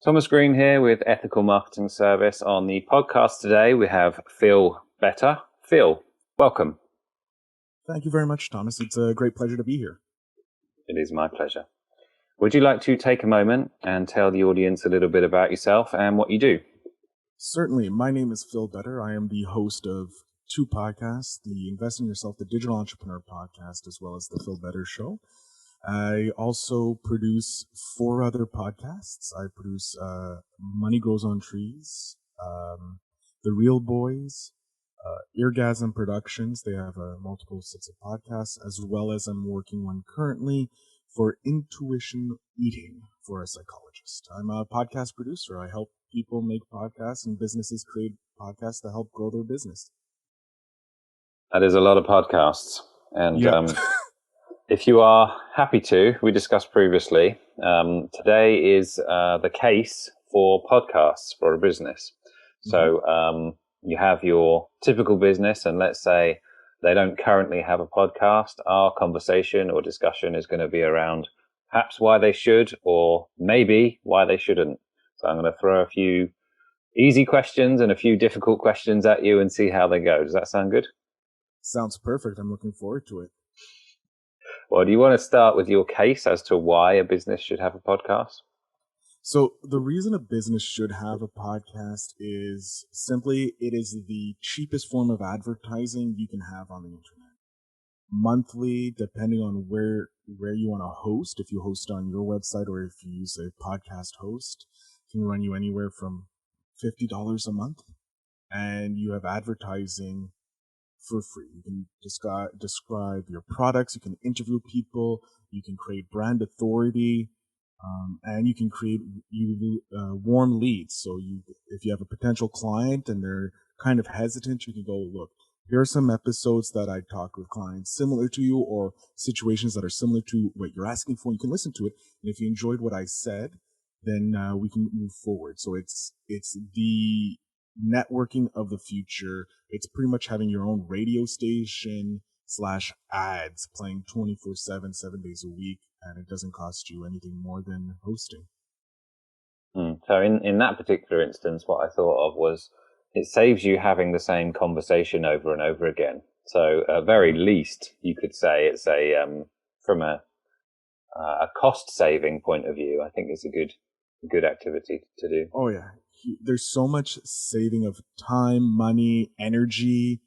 Thomas Green here with Ethical Marketing Service. On the podcast today, we have Phil Better. Phil, welcome. Thank you very much, Thomas. It's a great pleasure to be here. It is my pleasure. Would you like to take a moment and tell the audience a little bit about yourself and what you do? Certainly. My name is Phil Better. I am the host of two podcasts, the Invest in Yourself, the Digital Entrepreneur podcast, as well as the Phil Better Show. I also produce 4 other podcasts. I produce Money Grows on Trees, The Real Boys, Eargasm Productions. They have multiple sets of podcasts, as well as I'm working one currently for Intuition Eating for a psychologist. I'm a podcast producer. I help people make podcasts and businesses create podcasts to help grow their business. That is a lot of podcasts. And Yep. if you are happy to, we discussed previously, today is the case for podcasts for a business. So you have your typical business, and let's say they don't currently have a podcast. Our conversation or discussion is going to be around perhaps why they should, or maybe why they shouldn't. So I'm going to throw a few easy questions and a few difficult questions at you and see how they go. Does that sound good? Sounds perfect. I'm looking forward to it. Well, do you want to start with your case as to why a business should have a podcast? So the reason a business should have a podcast is simply it is the cheapest form of advertising you can have on the internet. Monthly, depending on where you want to host, if you host on your website or if you use a podcast host, it can run you anywhere from $50 a month, and you have advertising for free. You can describe your products, you can interview people, you can create brand authority, and you can create warm leads. So if you have a potential client and they're kind of hesitant, you can go, look, here are some episodes that I talked with clients similar to you, or situations that are similar to what you're asking for. You can listen to it, and if you enjoyed what I said, then we can move forward. So it's the networking of the future. It's pretty much having your own radio station / ads playing 24/7, 7 days a week, and it doesn't cost you anything more than hosting. So in that particular instance, what I thought of was it saves you having the same conversation over and over again. So at very least, you could say it's from a cost saving point of view, I think it's a good activity to do. Oh yeah. There's so much saving of time, money, energy,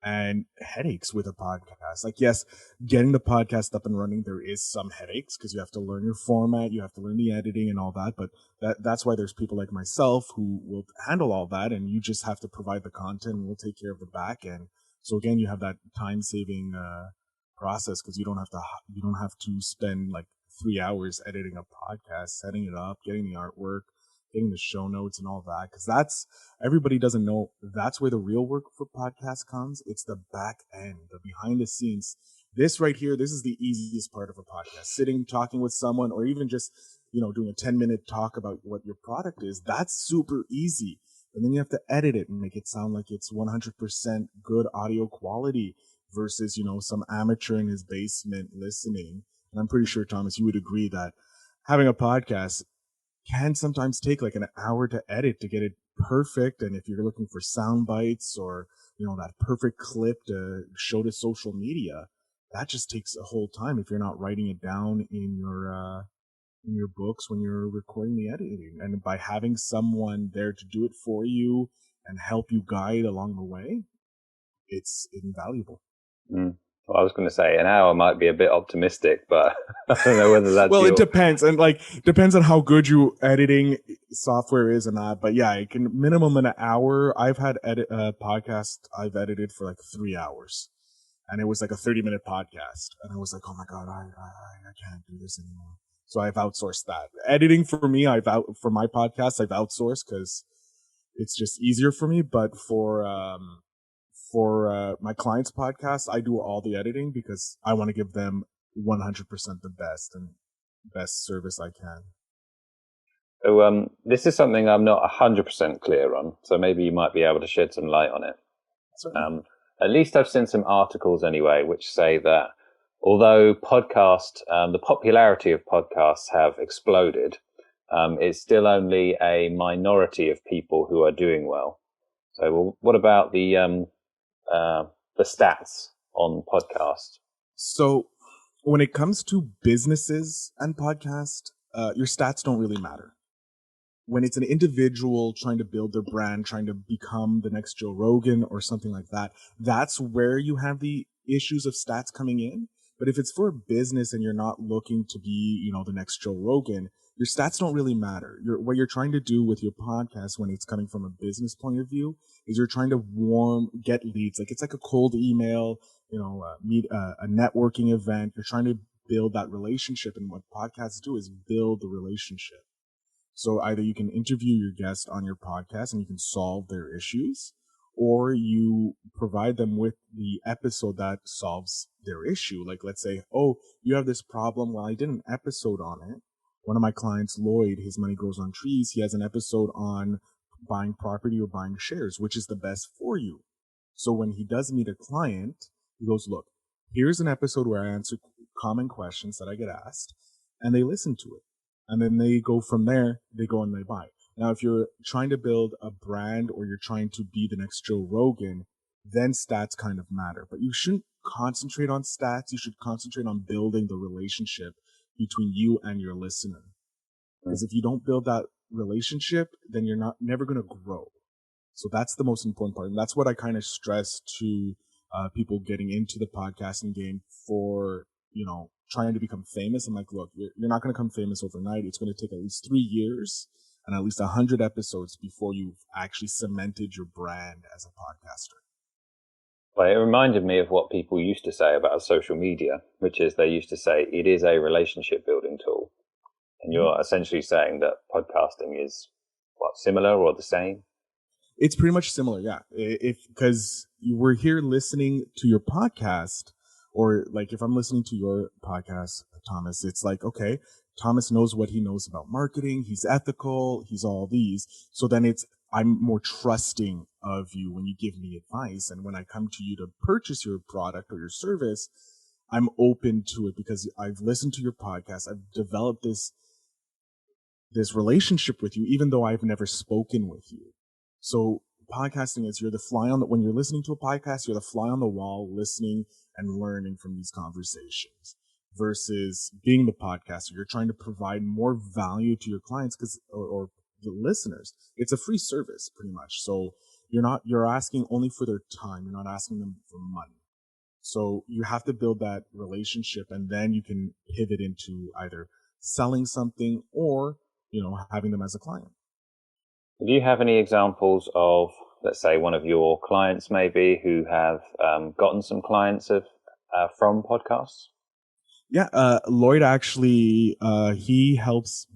and headaches with a podcast. Like, yes, getting the podcast up and running, there is some headaches because you have to learn your format, you have to learn the editing and all that. But that's why there's people like myself who will handle all that, and you just have to provide the content and we'll take care of the back end. So again, you have that time saving process because you don't have to spend like 3 hours editing a podcast, setting it up, getting the artwork, getting the show notes and all that, because everybody doesn't know that's where the real work for podcasts comes. It's the back end, the behind the scenes. This right here, this is the easiest part of a podcast. Sitting, talking with someone, or even just, doing a 10-minute talk about what your product is. That's super easy. And then you have to edit it and make it sound like it's 100% good audio quality versus, some amateur in his basement listening. And I'm pretty sure, Thomas, you would agree that having a podcast can sometimes take like an hour to edit to get it perfect. And if you're looking for sound bites or, that perfect clip to show to social media, that just takes a whole time if you're not writing it down in your books when you're recording the editing. And by having someone there to do it for you and help you guide along the way, it's invaluable. Well, I was going to say an hour might be a bit optimistic, but I don't know whether that's well, it depends. And depends on how good your editing software is and that. But yeah, it can minimum an hour. I've had podcast I've edited for like 3 hours, and it was like a 30-minute podcast. And I was like, oh my God, I can't do this anymore. So I've outsourced that. Editing for me, for my podcast, I've outsourced because it's just easier for me. But for my clients' podcast, I do all the editing because I want to give them 100% the best service I can. So this is something I'm not 100% clear on, so maybe you might be able to shed some light on it. At least I've seen some articles anyway, which say that although the popularity of podcasts have exploded, it's still only a minority of people who are doing well. So, well, what about the stats on podcasts? So when it comes to businesses and podcast, your stats don't really matter. When it's an individual trying to build their brand, trying to become the next Joe Rogan or something like that, that's where you have the issues of stats coming in. But if it's for a business and you're not looking to be, the next Joe Rogan, your stats don't really matter. What you're trying to do with your podcast when it's coming from a business point of view is you're trying to get leads. Like it's like a cold email, meet a networking event. You're trying to build that relationship. And what podcasts do is build the relationship. So either you can interview your guest on your podcast and you can solve their issues, or you provide them with the episode that solves their issue. Like let's say, oh, you have this problem. Well, I did an episode on it. One of my clients, Lloyd, his money grows on trees. He has an episode on buying property or buying shares, which is the best for you. So when he does meet a client, he goes, look, here's an episode where I answer common questions that I get asked, and they listen to it. And then they go from there, they go and they buy. Now, if you're trying to build a brand or you're trying to be the next Joe Rogan, then stats kind of matter. But you shouldn't concentrate on stats. You should concentrate on building the relationship between you and your listener. Because if you don't build that relationship, then you're never going to grow. So that's the most important part. And that's what I kind of stress to people getting into the podcasting game for, trying to become famous. I'm like, look, you're not going to become famous overnight. It's going to take at least 3 years and at least 100 episodes before you've actually cemented your brand as a podcaster. Well, it reminded me of what people used to say about social media, which is they used to say it is a relationship building tool. And you're essentially saying that podcasting is similar or the same? It's pretty much similar, yeah. Because we're here listening to your podcast, or like if I'm listening to your podcast, Thomas, it's like, okay, Thomas knows what he knows about marketing. He's ethical. He's all these. So then I'm more trusting of you when you give me advice. And when I come to you to purchase your product or your service, I'm open to it because I've listened to your podcast. I've developed this relationship with you, even though I've never spoken with you. So podcasting is when you're listening to a podcast, you're the fly on the wall, listening and learning from these conversations, versus being the podcaster. You're trying to provide more value to your clients or the listeners. It's a free service pretty much. So you're asking only for their time. You're not asking them for money. So you have to build that relationship, and then you can pivot into either selling something or, having them as a client. Do you have any examples of, let's say, one of your clients maybe who have gotten some clients from podcasts? Yeah, Lloyd actually, he helps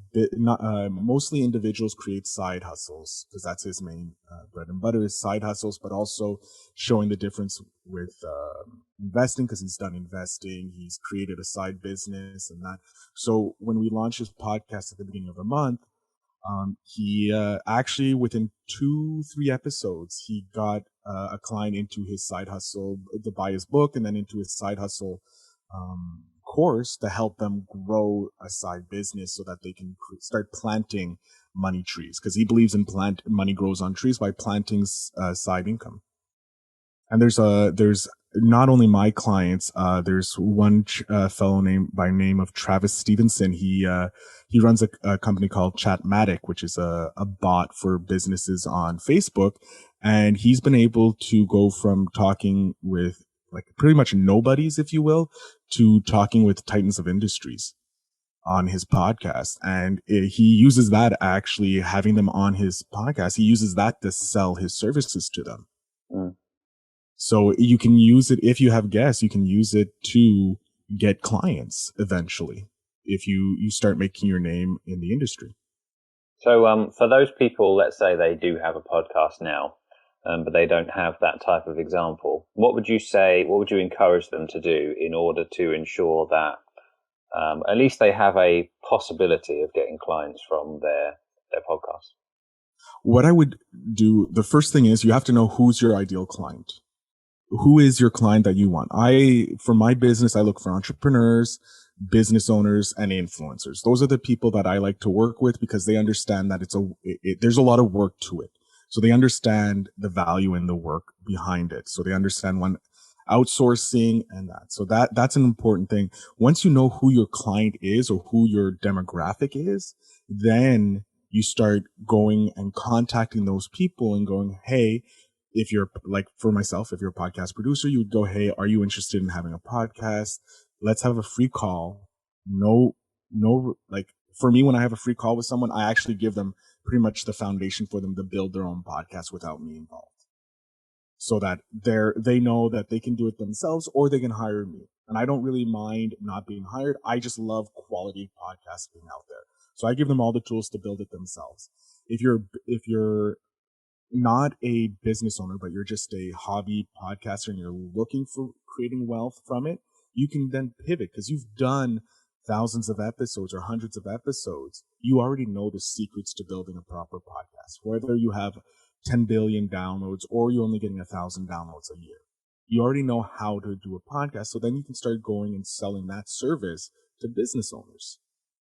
mostly individuals create side hustles, because that's his main bread and butter is side hustles, but also showing the difference with investing, because he's done investing, he's created a side business and that. So when we launched his podcast at the beginning of the month, he actually within 2-3 episodes, he got a client into his side hustle to buy his book, and then into his side hustle course to help them grow a side business so that they can start planting money trees, because he believes in money grows on trees by planting side income. And there's not only my clients, there's one fellow by name of Travis Stevenson. He runs a company called Chatmatic, which is a bot for businesses on Facebook. And he's been able to go from talking with like pretty much nobodies, if you will, to talking with titans of industries on his podcast. And he uses that, actually having them on his podcast, he uses that to sell his services to them. So you can use it, if you have guests, you can use it to get clients eventually, if you start making your name in the industry. So for those people, let's say they do have a podcast now, but they don't have that type of example, what would you encourage them to do in order to ensure that at least they have a possibility of getting clients from their podcast? What I would do, the first thing is you have to know who's your ideal client. Who is your client that you want? For my business, I look for entrepreneurs, business owners, and influencers. Those are the people that I like to work with because they understand that there's a lot of work to it. So they understand the value in the work behind it. So they understand when outsourcing and that. So that's an important thing. Once you know who your client is or who your demographic is, then you start going and contacting those people and going, hey, if you're like, for myself, if you're a podcast producer, you would go, hey, are you interested in having a podcast? Let's have a free call. No, like for me, when I have a free call with someone, I actually give them pretty much the foundation for them to build their own podcast without me involved. So that they know that they can do it themselves or they can hire me. And I don't really mind not being hired. I just love quality podcasting out there. So I give them all the tools to build it themselves. If you're not a business owner, but you're just a hobby podcaster and you're looking for creating wealth from it, you can then pivot because you've done thousands of episodes or hundreds of episodes. You already know the secrets to building a proper podcast, whether you have 10 billion downloads or you're only getting 1,000 downloads a year. You already know how to do a podcast. So then you can start going and selling that service to business owners.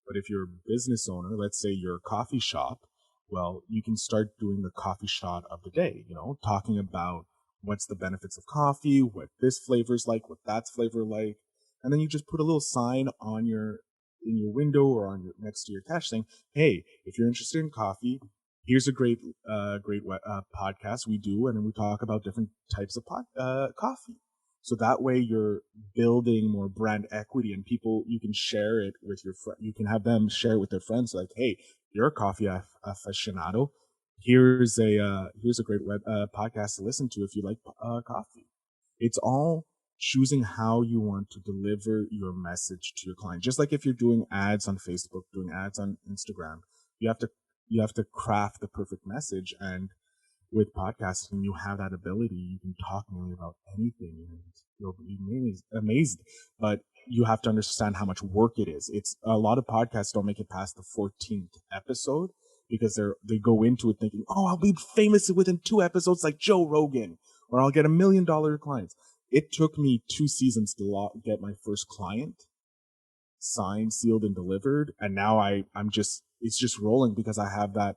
But if you're a business owner, let's say you're a coffee shop, well, you can start doing the coffee shot of the day, talking about what's the benefits of coffee, what this flavor's like, what that's flavor like. And then you just put a little sign in your window or next to your cash saying, hey, if you're interested in coffee, here's a great podcast we do. And then we talk about different types of coffee. So that way you're building more brand equity and people, you can share it with your friend. You can have them share it with their friends like, hey, you're a coffee aficionado. Here's a great podcast to listen to if you like coffee. It's all choosing how you want to deliver your message to your client. Just like if you're doing ads on Facebook, doing ads on Instagram, you have to craft the perfect message. And with podcasting, you have that ability. You can talk nearly about anything and you'll be amazed. But you have to understand how much work it is. It's a lot of podcasts don't make it past the 14th episode because they go into it thinking, oh, I'll be famous within 2 episodes like Joe Rogan, or I'll get $1 million clients. It took me 2 seasons to get my first client signed, sealed, and delivered. And now it's just rolling because I have that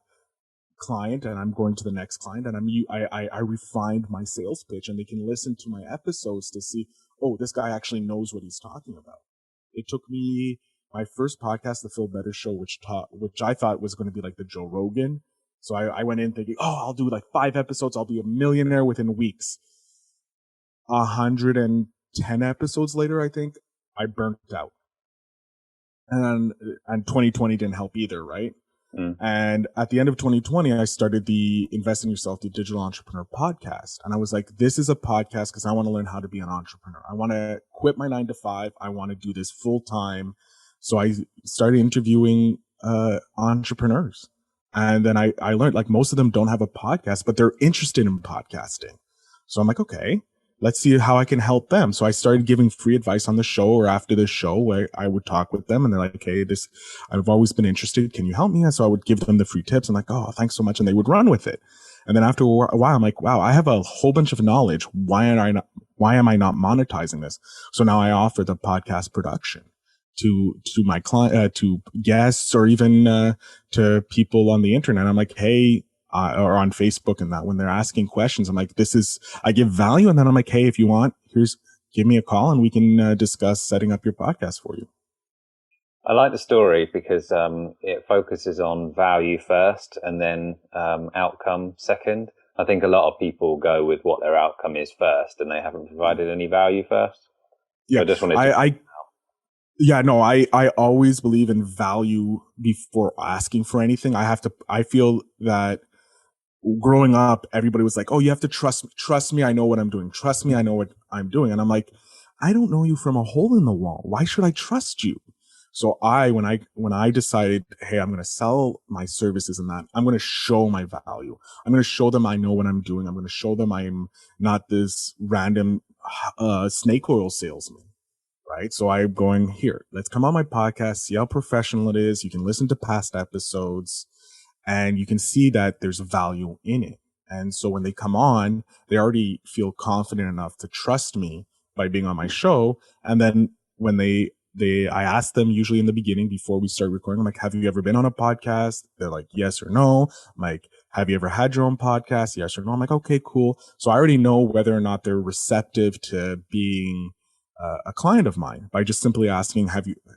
client and I'm going to the next client and I refined my sales pitch and they can listen to my episodes to see, oh, this guy actually knows what he's talking about. It took me my first podcast, The Phil Better Show, which I thought was going to be like the Joe Rogan. So I went in thinking, oh, I'll do like 5 episodes. I'll be a millionaire within weeks. 110 episodes later, I think I burnt out. And 2020 didn't help either, right? And at the end of 2020, I started the Invest in Yourself, the Digital Entrepreneur podcast. And I was like, this is a podcast because I want to learn how to be an entrepreneur. I want to quit my 9 to 5. I want to do this full time. So I started interviewing entrepreneurs. And then I learned like most of them don't have a podcast, but they're interested in podcasting. So I'm like, okay, let's see how I can help them. So I started giving free advice on the show or after the show where I would talk with them and they're like, hey, I've always been interested. Can you help me? And so I would give them the free tips and like, oh, thanks so much. And they would run with it. And then after a while, I'm like, wow, I have a whole bunch of knowledge. Why am I not monetizing this? So now I offer the podcast production to my client, to guests or even to people on the internet. I'm like, hey, or on Facebook and that when they're asking questions, I'm like, I give value. And then I'm like, hey, if you want, give me a call and we can discuss setting up your podcast for you. I like the story because it focuses on value first and then outcome second. I think a lot of people go with what their outcome is first and they haven't provided any value first. Yeah. So I just wanted to I always believe in value before asking for anything. I feel that growing up, everybody was like, oh, you have to trust me. I know what I'm doing. Trust me. I know what I'm doing. And I'm like, I don't know you from a hole in the wall. Why should I trust you? So when I decided, hey, I'm going to sell my services and that, I'm going to show my value. I'm going to show them I know what I'm doing. I'm going to show them I'm not this random snake oil salesman. Right. So I'm going, here, let's come on my podcast, see how professional it is. You can listen to past episodes and you can see that there's value in it. And so when they come on, they already feel confident enough to trust me by being on my show. And then when they I ask them usually in the beginning before we start recording, I'm like, have you ever been on a podcast? They're like, yes or no. I'm like, have you ever had your own podcast? Yes or no. I'm like, okay, cool. So I already know whether or not they're receptive to being a client of mine by just simply asking,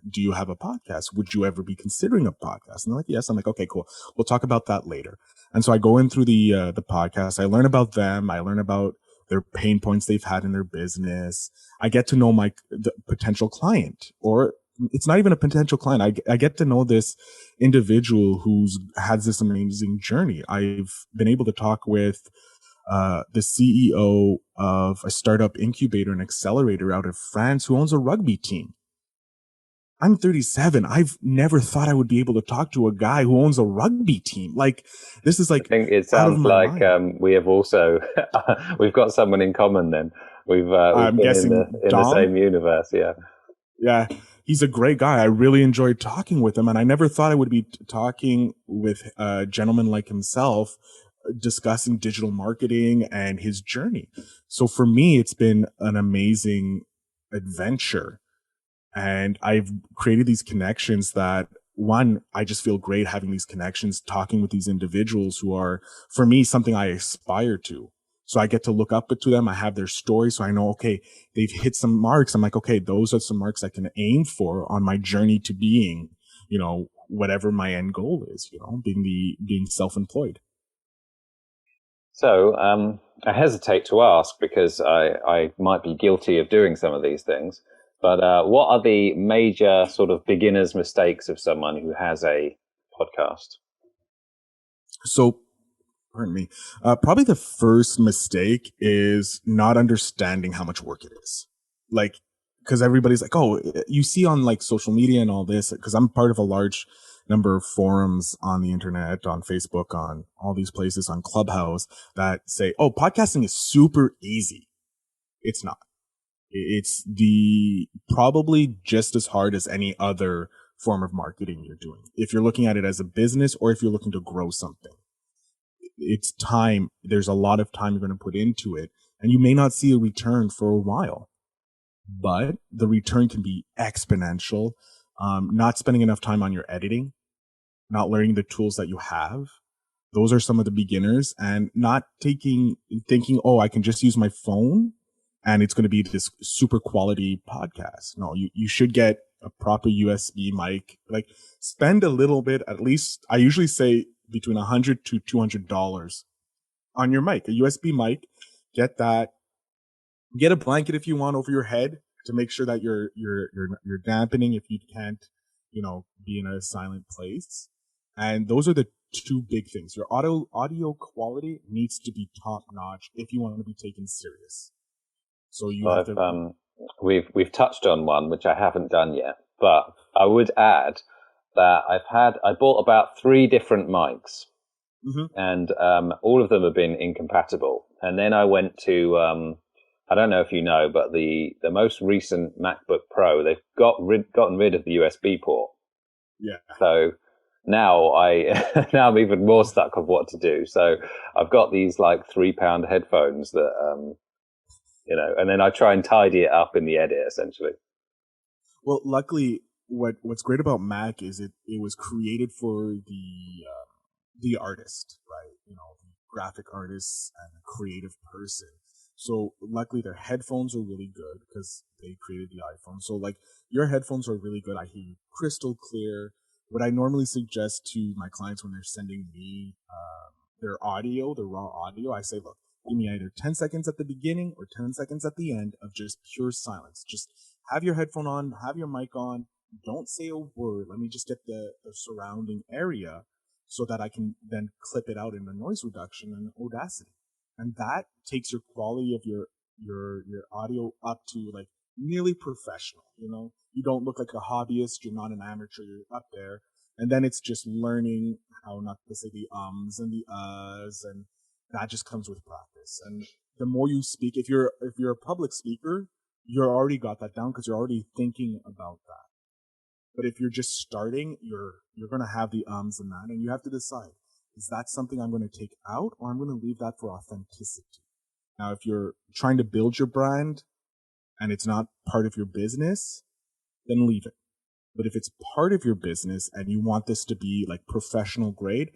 do you have a podcast? Would you ever be considering a podcast? And they're like, yes. I'm like, okay, cool. We'll talk about that later. And so I go in through the podcast. I learn about them. I learn about their pain points they've had in their business. I get to know the potential client, or it's not even a potential client. I get to know this individual who's had this amazing journey. I've been able to talk with the CEO of a startup incubator and accelerator out of France who owns a rugby team. I'm 37. I've never thought I would be able to talk to a guy who owns a rugby team. Like, this is like, I think it out of sounds my like mind. we have also we've got someone in common. Then we've I'm been guessing in the Dom. same universe. Yeah. Yeah, he's a great guy. I really enjoyed talking with him, and I never thought I would be talking with a gentleman like himself discussing digital marketing and his journey. So for me, it's been an amazing adventure, and I've created these connections that, one, I just feel great having these connections, talking with these individuals who are, for me, something I aspire to. So I get to look up to them. I have their story. So I know, okay, they've hit some marks. I'm like, okay, those are some marks I can aim for on my journey to being, whatever my end goal is, being self-employed. So I hesitate to ask because I might be guilty of doing some of these things. But what are the major sort of beginner's mistakes of someone who has a podcast? So, pardon me. Probably the first mistake is not understanding how much work it is. Like, because everybody's like, oh, you see on like social media and all this, because I'm part of a large number of forums on the internet, on Facebook, on all these places, on Clubhouse that say, oh, podcasting is super easy. It's not. It's probably just as hard as any other form of marketing you're doing. If you're looking at it as a business or if you're looking to grow something, it's time. There's a lot of time you're going to put into it, and you may not see a return for a while, but the return can be exponential. Not spending enough time on your editing, not learning the tools that you have. Those are some of the beginners, and not thinking, oh, I can just use my phone and it's going to be this super quality podcast. No, you should get a proper USB mic. Like, spend a little bit, at least I usually say between $100 to $200 on your mic, a USB mic. Get that. Get a blanket if you want over your head to make sure that you're dampening if you can't, be in a silent place. And those are the two big things. Your audio quality needs to be top notch if you want to be taken serious. So you have I've to. we've touched on one which I haven't done yet, but I would add that I bought about 3 different mics, and all of them have been incompatible. And then I went to I don't know if you know, but the most recent MacBook Pro, they've gotten rid of the USB port. Yeah. So now now I'm even more stuck of what to do. So I've got these like £3 headphones that and then I try and tidy it up in the edit essentially. Well, luckily, what's great about Mac is it was created for the artist, right? The graphic artist and the creative person. So luckily their headphones are really good because they created the iPhone. So like, your headphones are really good. I hear you crystal clear. What I normally suggest to my clients when they're sending me their audio, their raw audio, I say, look, give me either 10 seconds at the beginning or 10 seconds at the end of just pure silence. Just have your headphone on, have your mic on. Don't say a word. Let me just get the surrounding area so that I can then clip it out in the noise reduction and Audacity. And that takes your quality of your audio up to like nearly professional. You don't look like a hobbyist. You're not an amateur. You're up there. And then it's just learning how not to say the ums and the uhs, and that just comes with practice. And the more you speak, if you're a public speaker, you're already got that down because you're already thinking about that. But if you're just starting, you're going to have the ums and that, and you have to decide, is that something I'm going to take out, or I'm going to leave that for authenticity? Now, if you're trying to build your brand and it's not part of your business, then leave it. But if it's part of your business and you want this to be like professional grade,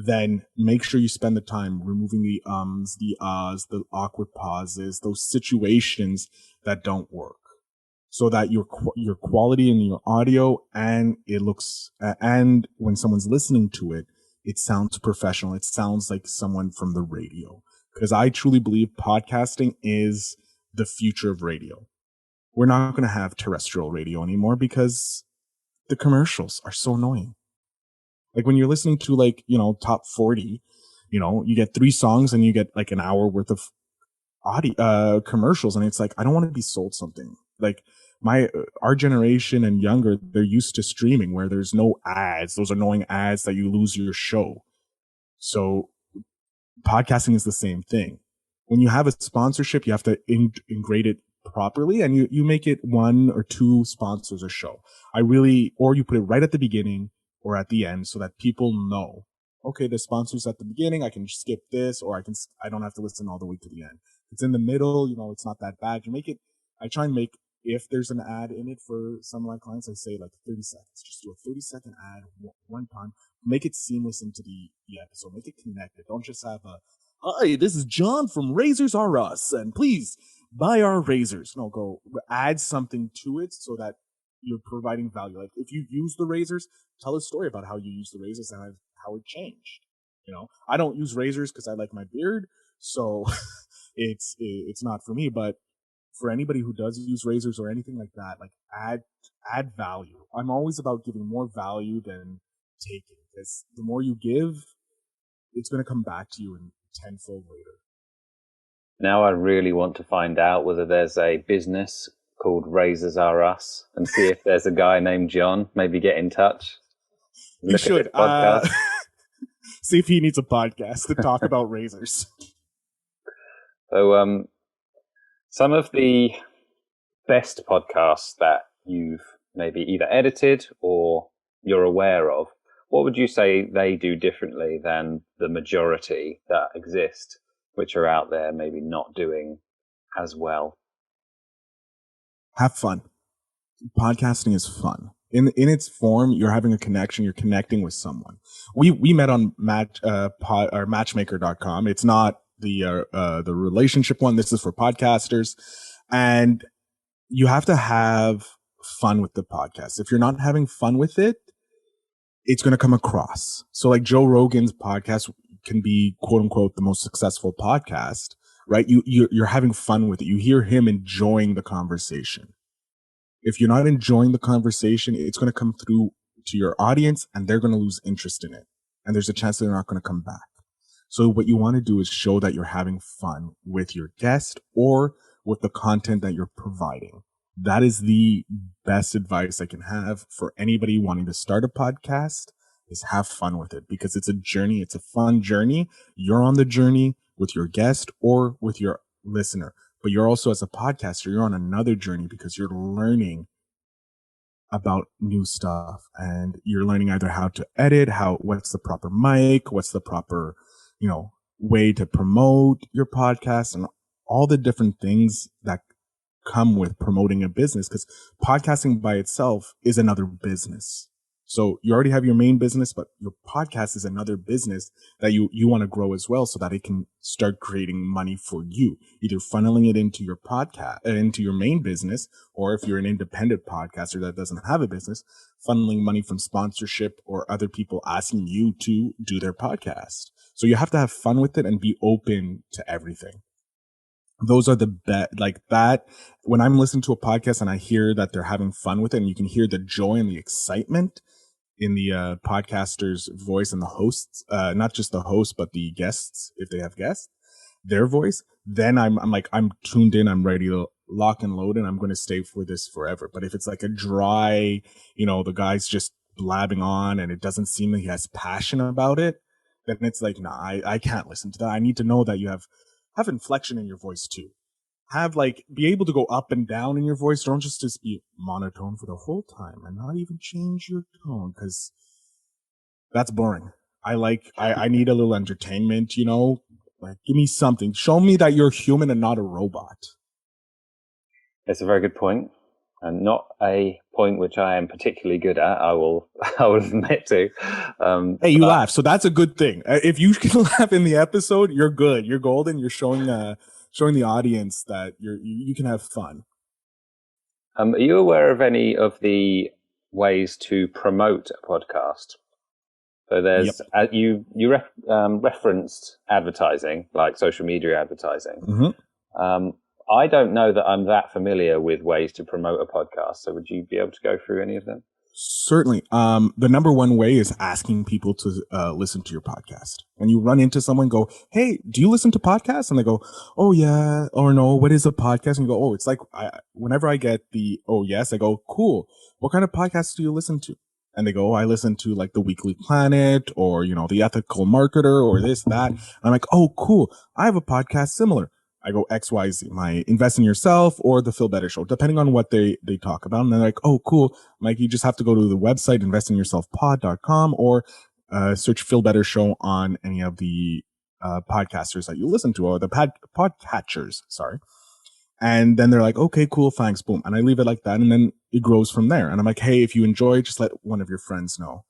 then make sure you spend the time removing the ums, the ahs, the awkward pauses, those situations that don't work, so that your quality in your audio and it looks and when someone's listening to it, it sounds professional. It sounds like someone from the radio. Because I truly believe podcasting is the future of radio. We're not going to have terrestrial radio anymore because the commercials are so annoying. Like when you're listening to like, top 40, you get 3 songs and you get like an hour worth of audio, commercials. And it's like, I don't want to be sold something. Like our generation and younger, they're used to streaming where there's no ads, those annoying ads that you lose your show. So podcasting is the same thing. When you have a sponsorship, you have to integrate it properly, and you make it 1 or 2 sponsors a show. Or you put it right at the beginning or at the end so that people know, okay, the sponsor's at the beginning, I can skip this, or I don't have to listen all the way to the end. It's in the middle, it's not that bad. I try and make, if there's an ad in it for some of my clients, I say like 30 seconds. Just do a 30-second ad one time. Make it seamless into the episode. Make it connected. Don't just have hi, this is John from Razors R Us, and please buy our razors. No, go add something to it so that you're providing value. Like if you use the razors, tell a story about how you use the razors and how it changed. I don't use razors because I like my beard, so it's not for me. But for anybody who does use razors or anything like that, like add value. I'm always about giving more value than taking, because the more you give, it's going to come back to you in tenfold later. Now I really want to find out whether there's a business called Razors R Us and see if there's a guy named John. Maybe get in touch. You should. See if he needs a podcast to talk about razors. So, some of the best podcasts that you've maybe either edited or you're aware of, what would you say they do differently than the majority that exist, which are out there maybe not doing as well? Have fun. Podcasting is fun. In its form, you're having a connection. You're connecting with someone. We met on matchmaker.com. It's not the relationship one. This is for podcasters, and you have to have fun with the podcast. If you're not having fun with it, it's going to come across. So like Joe Rogan's podcast can be quote unquote the most successful podcast, right? You're having fun with it. You hear him enjoying the conversation. If you're not enjoying the conversation, it's going to come through to your audience and they're going to lose interest in it. And there's a chance that they're not going to come back. So what you want to do is show that you're having fun with your guest or with the content that you're providing. That is the best advice I can have for anybody wanting to start a podcast, is have fun with it, because it's a journey. It's a fun journey. You're on the journey with your guest or with your listener, but you're also, as a podcaster, you're on another journey because you're learning about new stuff, and you're learning either how to edit, what's the proper mic, what's the proper, way to promote your podcast, and all the different things that come with promoting a business, because podcasting by itself is another business. So you already have your main business, but your podcast is another business that you want to grow as well, so that it can start creating money for you, either funneling it into your podcast, into your main business, or if you're an independent podcaster that doesn't have a business, funneling money from sponsorship or other people asking you to do their podcast. So you have to have fun with it and be open to everything. Those are the best, like that. When I'm listening to a podcast and I hear that they're having fun with it, and you can hear the joy and the excitement in the podcaster's voice and the hosts, not just the host, but the guests, if they have guests, their voice, then I'm tuned in, I'm ready to lock and load, and I'm going to stay for this forever. But if it's like a dry, the guy's just blabbing on and it doesn't seem like he has passion about it, then it's like, nah, I can't listen to that. I need to know that you have inflection in your voice too. Be able to go up and down in your voice. Don't just be monotone for the whole time and not even change your tone, because that's boring. I need a little entertainment, like give me something. Show me that you're human and not a robot. It's a very good point. and not a point which I am particularly good at. I will admit to. Hey, you laugh, so that's a good thing. If you can laugh in the episode, you're good. You're golden. You're showing the audience that you can have fun. Are you aware of any of the ways to promote a podcast? So there's you referenced advertising, like social media advertising. Mm-hmm. I don't know that I'm that familiar with ways to promote a podcast. So would you be able to go through any of them? Certainly. The number one way is asking people to listen to your podcast. When you run into someone, go, "Hey, do you listen to podcasts?" And they go, "Oh yeah," or "No, what is a podcast?" And you go, "Oh, it's like," whenever I get the "oh yes," I go, "Cool. What kind of podcasts do you listen to?" And they go, "I listen to like the Weekly Planet, or the Ethical Marketer, or this that." And I'm like, "Oh, cool. I have a podcast similar." I go XYZ, my Invest in Yourself or the Feel Better Show, depending on what they talk about. And they're like, "Oh, cool. Mike, you just have to go to the website, investinyourselfpod.com, or search Feel Better Show on any of the podcasters that you listen to, or the podcatchers, sorry." And then they're like, "Okay, cool, thanks, boom." And I leave it like that. And then it grows from there. And I'm like, "Hey, if you enjoy, just let one of your friends know."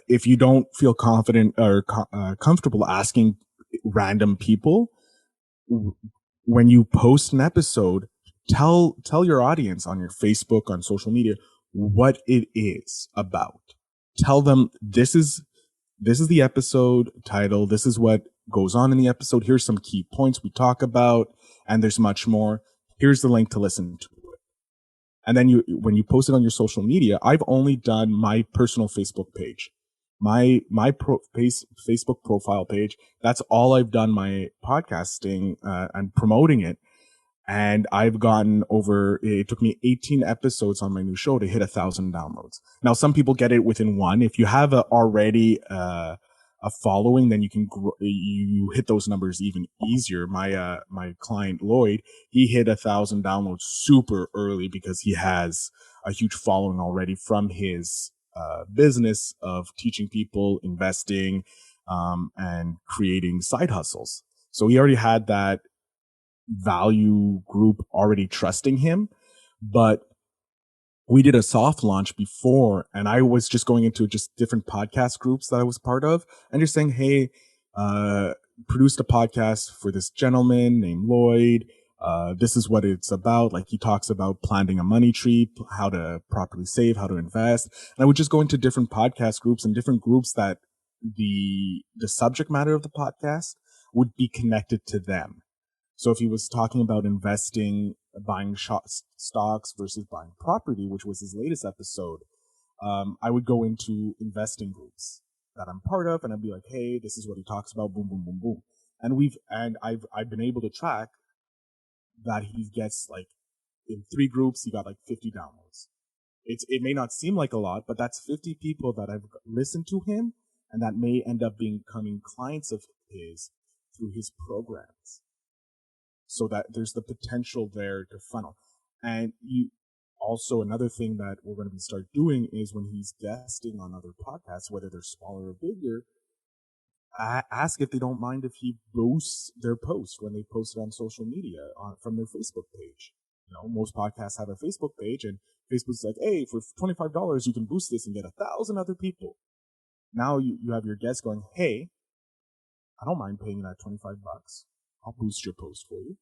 If you don't feel confident or comfortable asking random people, when you post an episode, tell your audience on your Facebook, on social media, what it is about. Tell them this is the episode title. This is what goes on in the episode. Here's some key points we talk about, and there's much more. Here's the link to listen to it. And then when you post it on your social media, I've only done my personal Facebook page. My Facebook profile page. That's all I've done my podcasting and promoting it. And I've gotten it took me 18 episodes on my new show to hit 1,000 downloads. Now, some people get it within one. If you have already a following, then you hit those numbers even easier. My client Lloyd, he hit 1,000 downloads super early because he has a huge following already from his business of teaching people investing and creating side hustles. So he already had that value group already trusting him. But we did a soft launch before, and I was just going into just different podcast groups that I was part of and just saying, "Hey, produced a podcast for this gentleman named Lloyd. This is what it's about." Like, he talks about planting a money tree, how to properly save, how to invest. And I would just go into different podcast groups and different groups that the subject matter of the podcast would be connected to them. So if he was talking about investing, buying stocks versus buying property, which was his latest episode, I would go into investing groups that I'm part of, and I'd be like, "Hey, this is what he talks about." Boom, boom, boom, boom. And I've been able to track that he gets, like, in 3 groups, he got like 50 downloads. It may not seem like a lot, but that's 50 people that have listened to him, and that may end up becoming clients of his through his programs. So that there's the potential there to funnel. And also, another thing that we're going to start doing is when he's guesting on other podcasts, whether they're smaller or bigger, ask if they don't mind if he boosts their post when they post it on social media from their Facebook page. Most podcasts have a Facebook page, and Facebook's like, "Hey, for $25, you can boost this and get 1,000 other people." Now you have your guest going, "Hey, I don't mind paying that $25. I'll boost your post for you."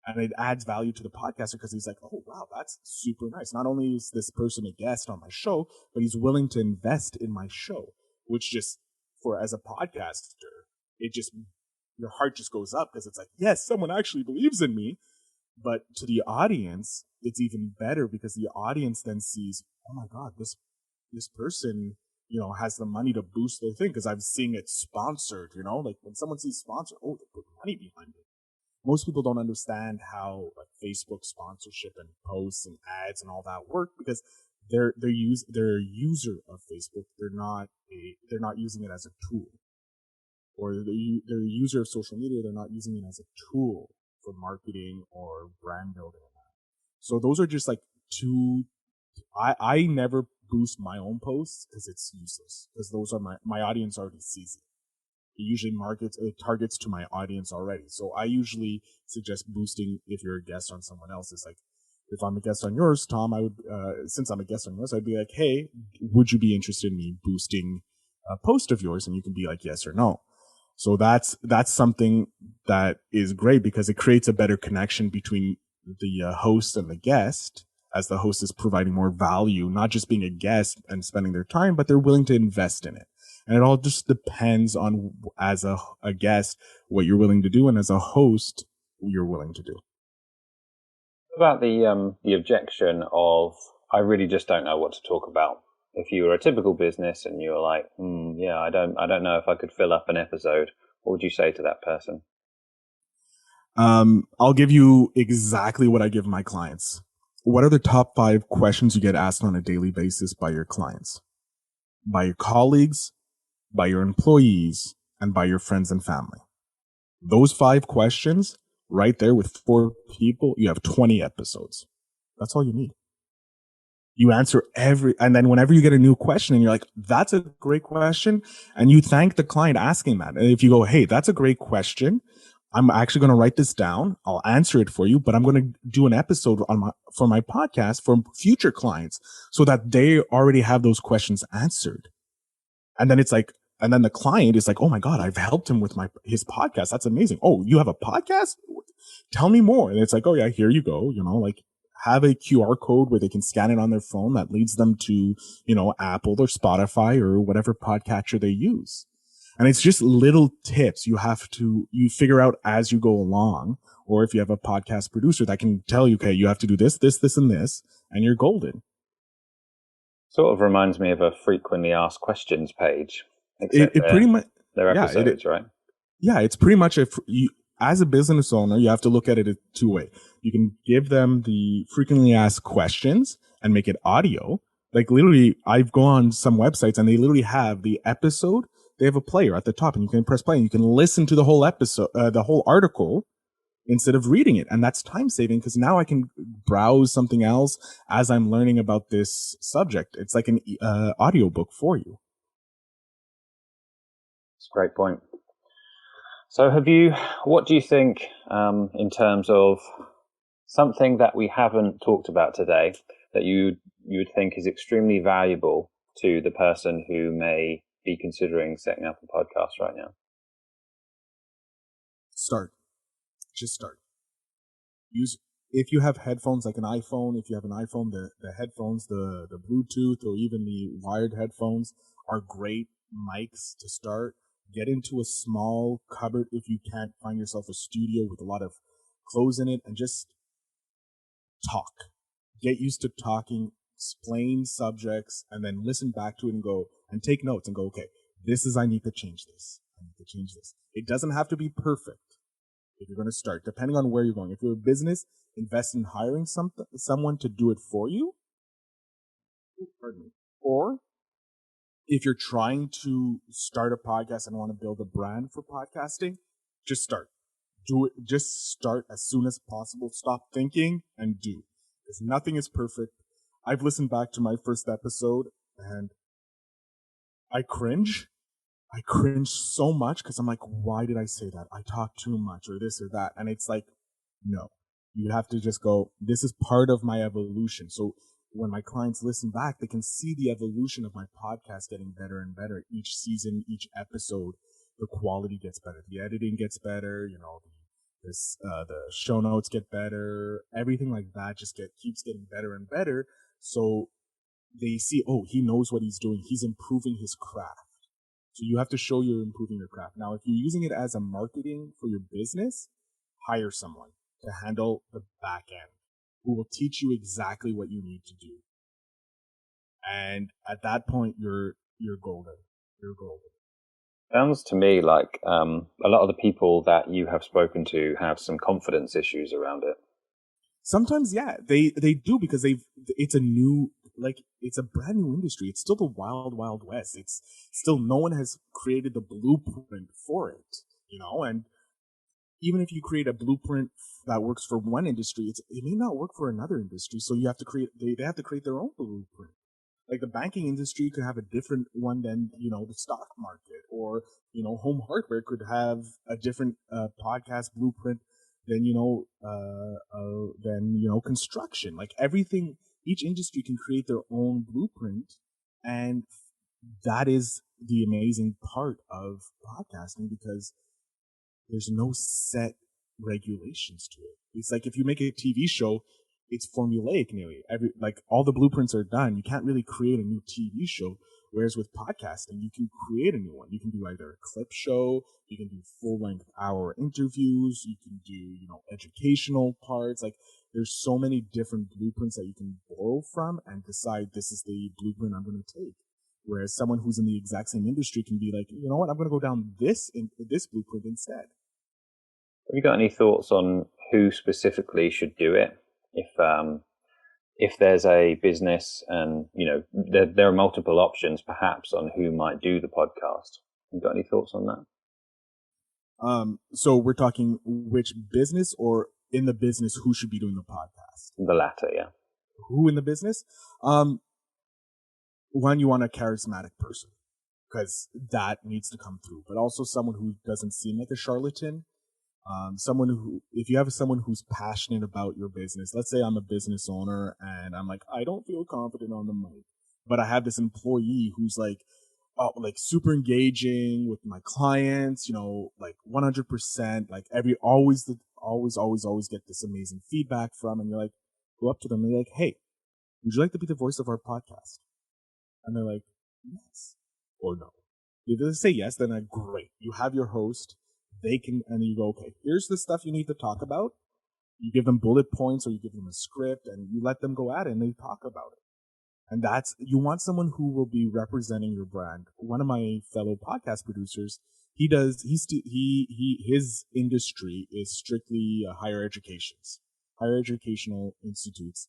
And it adds value to the podcaster because he's like, "Oh, wow, that's super nice. Not only is this person a guest on my show, but he's willing to invest in my show," which just, as a podcaster, your heart just goes up because it's like, yes, someone actually believes in me. But to the audience, it's even better because the audience then sees, "Oh my God, this person, has the money to boost their thing," because I'm seeing it sponsored, like when someone sees sponsored, oh, they put money behind it. Most people don't understand how, like, Facebook sponsorship and posts and ads and all that work because they're a user of Facebook. They're not using it as a tool, or they're a user of social media. They're not using it as a tool for marketing or brand building. So those are just like two. I never boost my own posts because it's useless, because those are my audience already sees it. It usually targets to my audience already. So I usually suggest boosting if you're a guest on someone else's. Like, If I'm a guest on yours, Tom, I would, since I'm a guest on yours, I'd be like, hey, would you be interested in me boosting a post of yours? And you can be like, yes or no. So that's something that is great because it creates a better connection between the host and the guest, as the host is providing more value, not just being a guest and spending their time, but they're willing to invest in it. And it all just depends on, as a guest, what you're willing to do, and as a host, you're willing to do. What about the objection of, I really just don't know what to talk about? If you were a typical business and you were like, yeah, I don't know if I could fill up an episode, what would you say to that person? I'll give you exactly what I give my clients. What are the top 5 questions you get asked on a daily basis by your clients, by your colleagues, by your employees, and by your friends and family? Those 5 questions right there with 4 people, you have 20 episodes. That's all you need. You answer and then whenever you get a new question and you're like, that's a great question, and you thank the client asking that. And if you go, hey, that's a great question, I'm actually going to write this down. I'll answer it for you, but I'm going to do an episode for my podcast for future clients so that they already have those questions answered. And then it's like, and then the client is like, oh my God, I've helped him with his podcast. That's amazing. Oh, you have a podcast? Tell me more. And it's like, oh yeah, here you go. Like, have a QR code where they can scan it on their phone that leads them to, Apple or Spotify or whatever podcatcher they use. And it's just little tips you figure out as you go along. Or if you have a podcast producer that can tell you, okay, you have to do this, this, this, and this, and you're golden. Sort of reminds me of a frequently asked questions page. It pretty much, their episodes, right? Yeah, it's pretty much as a business owner, you have to look at it 2 ways. You can give them the frequently asked questions and make it audio. Like literally, I've gone on some websites and they literally have the episode. They have a player at the top and you can press play and you can listen to the whole episode, the whole article instead of reading it. And that's time saving because now I can browse something else as I'm learning about this subject. It's like an audiobook for you. That's a great point. So what do you think in terms of something that we haven't talked about today that you would think is extremely valuable to the person who may be considering setting up a podcast right now? Just start. If you have headphones like an iPhone, if you have an iPhone, the headphones, the Bluetooth or even the wired headphones are great mics to start. Get into a small cupboard if you can't find yourself a studio with a lot of clothes in it and just talk. Get used to talking, explain subjects, and then listen back to it and go and take notes and go, okay, I need to change this. I need to change this. It doesn't have to be perfect if you're going to start, depending on where you're going. If you're a business, invest in hiring someone to do it for you. Pardon me. Or if you're trying to start a podcast and want to build a brand for podcasting, just start. Do it. Just start as soon as possible. Stop thinking and do. Because nothing is perfect. I've listened back to my first episode and I cringe. I cringe so much because I'm like, why did I say that? I talk too much or this or that. And it's like, no, you have to just go, this is part of my evolution. So when my clients listen back, they can see the evolution of my podcast getting better and better. Each season, each episode, the quality gets better. The editing gets better. The show notes get better. Everything like that just keeps getting better and better. So they see, oh, he knows what he's doing. He's improving his craft. So you have to show you're improving your craft. Now, if you're using it as a marketing for your business, hire someone to handle the back end who will teach you exactly what you need to do. And at that point, you're golden. You're golden. Sounds to me like a lot of the people that you have spoken to have some confidence issues around it. Sometimes, yeah, they do because it's a brand new industry. It's still the wild, wild west. It's still, no one has created the blueprint for it, and even if you create a blueprint that works for one industry, it may not work for another industry. So you have to they have to create their own blueprint. Like the banking industry could have a different one than, the stock market, or, home hardware could have a different podcast blueprint then construction. Like everything, each industry can create their own blueprint, and that is the amazing part of podcasting, because there's no set regulations to it. It's like if you make a TV show, it's formulaic nearly. All the blueprints are done. You can't really create a new TV show. Whereas with podcasting, you can create a new one. You can do either a clip show, you can do full-length hour interviews, you can do, educational parts. Like there's so many different blueprints that you can borrow from and decide this is the blueprint I'm going to take. Whereas someone who's in the exact same industry can be like, you know what, I'm going to go down this blueprint instead. Have you got any thoughts on who specifically should do it? If there's a business and, there are multiple options perhaps on who might do the podcast. You got any thoughts on that? So we're talking which business, or in the business, who should be doing the podcast? The latter, yeah. Who in the business? One, you want a charismatic person, because that needs to come through, but also someone who doesn't seem like a charlatan. If you have someone who's passionate about your business, let's say I'm a business owner and I'm like, I don't feel confident on the mic, but I have this employee who's like super engaging with my clients, like 100%, like always get this amazing feedback from, and you're like, go up to them and you're like, hey, would you like to be the voice of our podcast? And they're like, yes or no. If they say yes, then great. You have your host. And you go, okay, here's the stuff you need to talk about. You give them bullet points, or you give them a script, and you let them go at it and they talk about it. And you want someone who will be representing your brand. One of my fellow podcast producers, his industry is strictly higher educational institutes.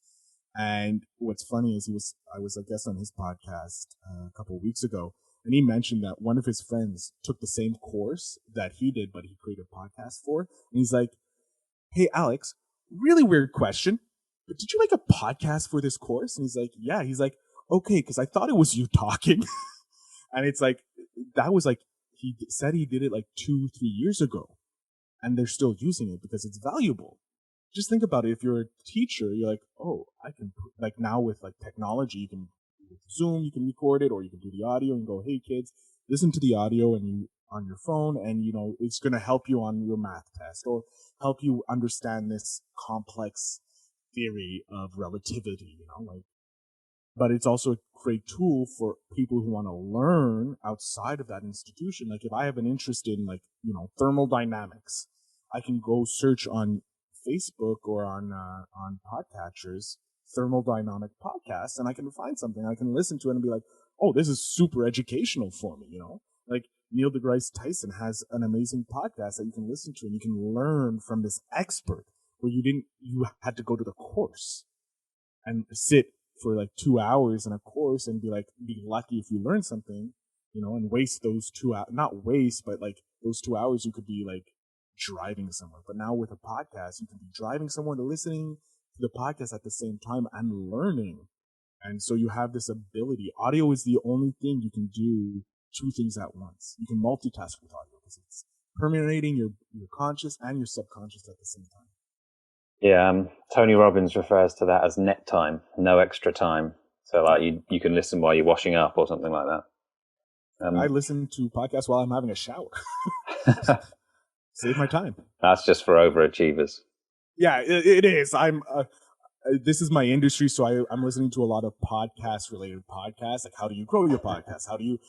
And what's funny is I was a guest on his podcast a couple of weeks ago, and he mentioned that one of his friends took the same course that he did, but he created a podcast for. And he's like, hey, Alex, really weird question, but did you make a podcast for this course? And he's like, yeah. He's like, okay, because I thought it was you talking. And it's like, that was like, he said he did it like 2-3 years ago, and they're still using it because it's valuable. Just think about it. If you're a teacher, you're like, oh, I can, like now with like technology, you can Zoom, you can record it, or you can do the audio and go, hey kids, listen to the audio and on your phone, and it's going to help you on your math test, or help you understand this complex theory of relativity, but it's also a great tool for people who want to learn outside of that institution. Like if I have an interest in thermodynamics, I can go search on Facebook or on podcatchers thermodynamic podcasts, and I can find something, I can listen to it and be like, oh, this is super educational for me, like Neil deGrasse Tyson has an amazing podcast that you can listen to, and you can learn from this expert where you had to go to the course and sit for like 2 hours in a course and be lucky if you learn something, and waste those 2 hours, not waste, but like those 2 hours you could be like driving somewhere. But now with a podcast, you can be driving somewhere to listening to the podcast at the same time and learning. And so you have this ability. Audio is the only thing you can do two things at once. You can multitask with audio because it's permeating your conscious and your subconscious at the same time. Yeah, Tony Robbins refers to that as net time, no extra time. So like you can listen while you're washing up or something like that. I listen to podcasts while I'm having a shower. Save my time. That's just for overachievers. Yeah, it is. This is my industry, so I'm listening to a lot of podcast-related podcasts. Like, how do you grow your podcast? How do you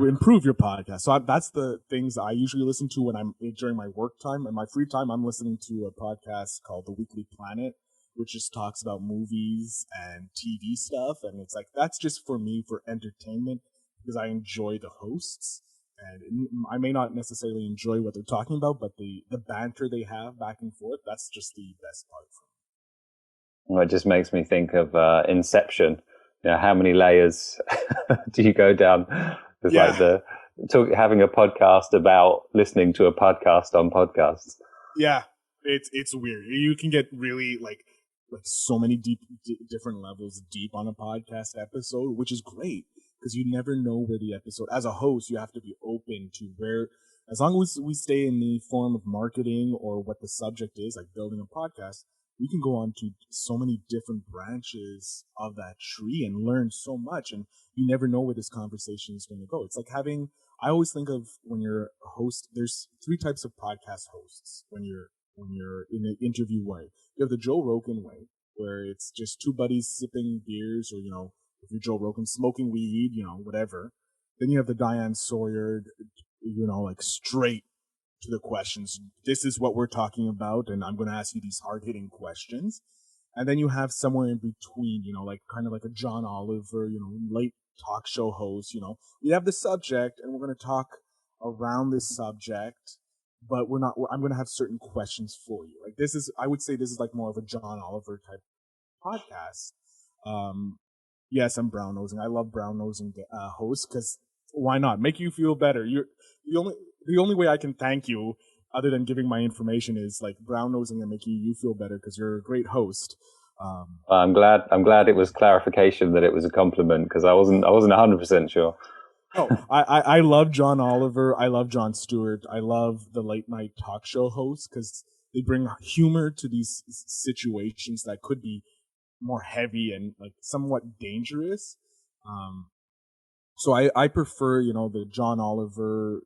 improve your podcast? So that's the things I usually listen to when I'm during my work time. In my free time, I'm listening to a podcast called The Weekly Planet, which just talks about movies and TV stuff. And it's like, that's just for me for entertainment because I enjoy the hosts. And I may not necessarily enjoy what they're talking about, but the banter they have back and forth, that's just the best part for me. Well, it just makes me think of Inception. How many layers do you go down? It's like having a podcast about listening to a podcast on podcasts. Yeah, it's weird. You can get really like so many different levels deep on a podcast episode, which is great because you never know where the episode. As a host, you have to be open to where as long as we stay in the form of marketing or what the subject is, like building a podcast, we can go on to so many different branches of that tree and learn so much. And you never know where this conversation is going to go. It's like having, I always think of when you're a host, there's three types of podcast hosts when you're in an interview way. You have the Joe Rogan way, where it's just two buddies sipping beers, or, if you're Joe Rogan, smoking weed, whatever. Then you have the Diane Sawyer, like straight to the questions. This is what we're talking about, and I'm going to ask you these hard-hitting questions. And then you have somewhere in between, like kind of like a John Oliver, late talk show host. We have the subject, and we're going to talk around this subject, but I'm going to have certain questions for you. Like I would say this is like more of a John Oliver type podcast. Yes, I'm brown nosing. I love brown nosing hosts, because why not? Make you feel better. You're the only way I can thank you, other than giving my information, is like brown nosing and making you feel better, because you're a great host. I'm glad it was clarification that it was a compliment, because I wasn't 100% sure. Oh, I love John Oliver. I love Jon Stewart. I love the late night talk show hosts, because they bring humor to these situations that could be more heavy and like somewhat dangerous. So I prefer, the John Oliver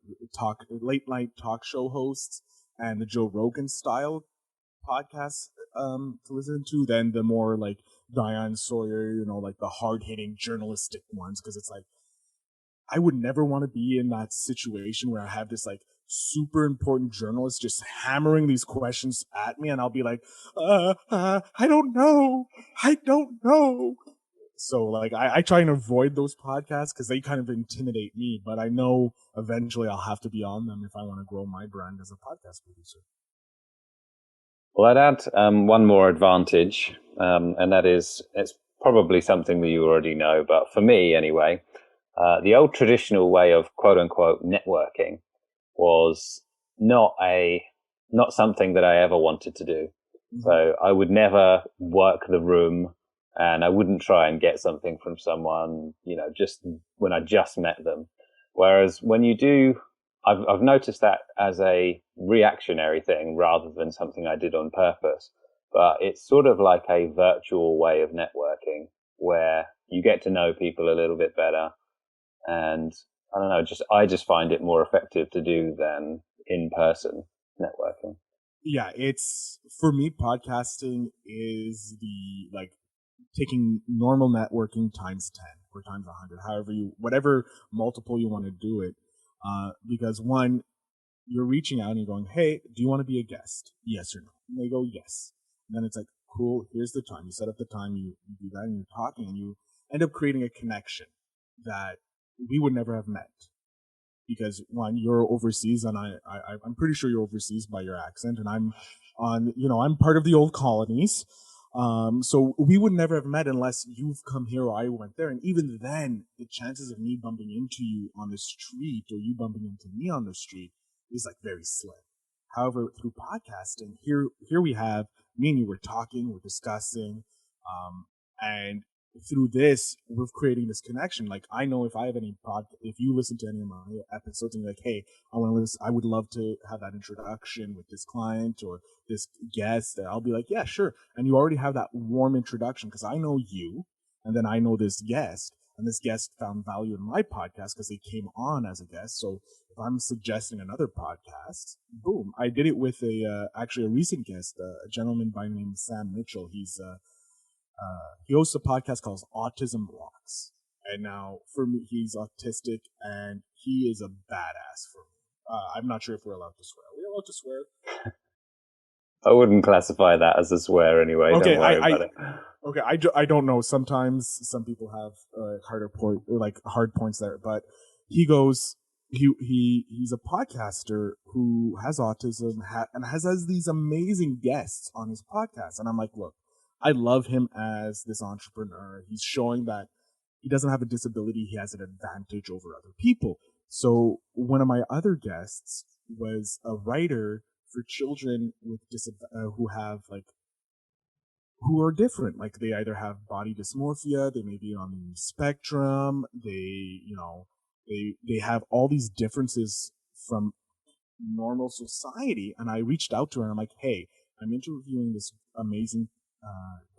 late night talk show hosts and the Joe Rogan style podcasts to listen to, than the more like Diane Sawyer, like the hard hitting journalistic ones, because it's like, I would never want to be in that situation where I have this like super important journalist just hammering these questions at me, and I'll be like, I don't know. So like I try and avoid those podcasts because they kind of intimidate me, but I know eventually I'll have to be on them if I want to grow my brand as a podcast producer. Well, I'd add one more advantage, and that is, it's probably something that you already know, but for me anyway, the old traditional way of quote unquote networking was not something that I ever wanted to do. Mm-hmm. So I would never work the room, and I wouldn't try and get something from someone, just when I just met them. Whereas when you do, I've noticed that as a reactionary thing rather than something I did on purpose. But it's sort of like a virtual way of networking where you get to know people a little bit better. And I don't know, I just find it more effective to do than in-person networking. Yeah, it's, for me, podcasting is taking normal networking times 10 or times 100, whatever multiple you want to do it. Because one, you're reaching out and you're going, hey, do you want to be a guest? Yes or no? And they go, yes. And then it's like, cool, here's the time. You set up the time, you do that, and you're talking, and you end up creating a connection that we would never have met. Because one, you're overseas, and I'm pretty sure you're overseas by your accent, and I'm part of the old colonies. So we would never have met unless you've come here or I went there. And even then, the chances of me bumping into you on the street or you bumping into me on the street is like very slim. However, through podcasting, here we have me and you, we're talking, we're discussing, and through this, we're creating this connection. Like, I know if I have if you listen to any of my episodes and you're like, hey, I want to listen, I would love to have that introduction with this client or this guest, I'll be like, yeah, sure. And you already have that warm introduction because I know you, and then I know this guest, and this guest found value in my podcast because they came on as a guest. So if I'm suggesting another podcast, boom, I did it with actually a recent guest, a gentleman by the name of Sam Mitchell. He hosts a podcast called Autism Rocks. And now, for me, he's autistic, and he is a badass for me. I'm not sure if we're allowed to swear. Are we allowed to swear? I wouldn't classify that as a swear anyway. Okay, don't worry about it. Okay, I don't know. Sometimes some people have hard points there, but he goes, he's a podcaster who has autism and has these amazing guests on his podcast. And I'm like, look, I love him as this entrepreneur. He's showing that he doesn't have a disability. He has an advantage over other people. So one of my other guests was a writer for children with who are different. Like, they either have body dysmorphia, they may be on the spectrum, they have all these differences from normal society. And I reached out to her and I'm like, hey, I'm interviewing this amazing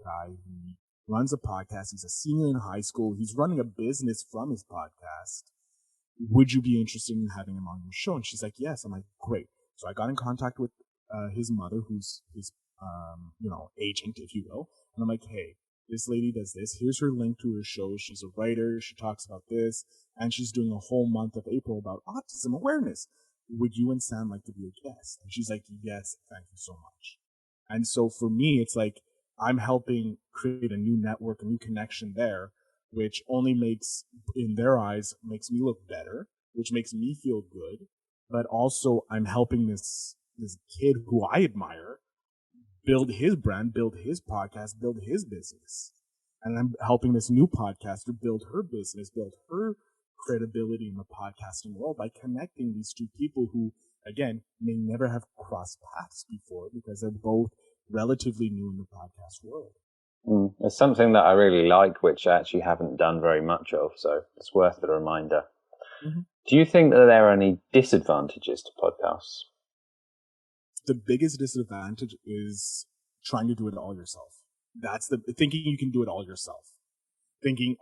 guy. He runs a podcast. He's a senior in high school. He's running a business from his podcast. Would you be interested in having him on your show? And she's like, yes. I'm like, great. So I got in contact with his mother, who's his, agent, if you will. And I'm like, hey, this lady does this. Here's her link to her show. She's a writer. She talks about this. And she's doing a whole month of April about autism awareness. Would you and Sam like to be a guest? And she's like, yes, thank you so much. And so for me, it's like I'm helping create a new network, a new connection there, which only makes, in their eyes, makes me look better, which makes me feel good. But also I'm helping this kid who I admire build his brand, build his podcast, build his business. And I'm helping this new podcaster build her business, build her credibility in the podcasting world by connecting these two people who, again, may never have crossed paths before because they're both relatively new in the podcast world. It's something that I really like, which I actually haven't done very much of, so it's worth the reminder. Mm-hmm. Do you think that there are any disadvantages to podcasts? The biggest disadvantage is trying to do it all yourself. That's the thinking you can do it all yourself. Thinking,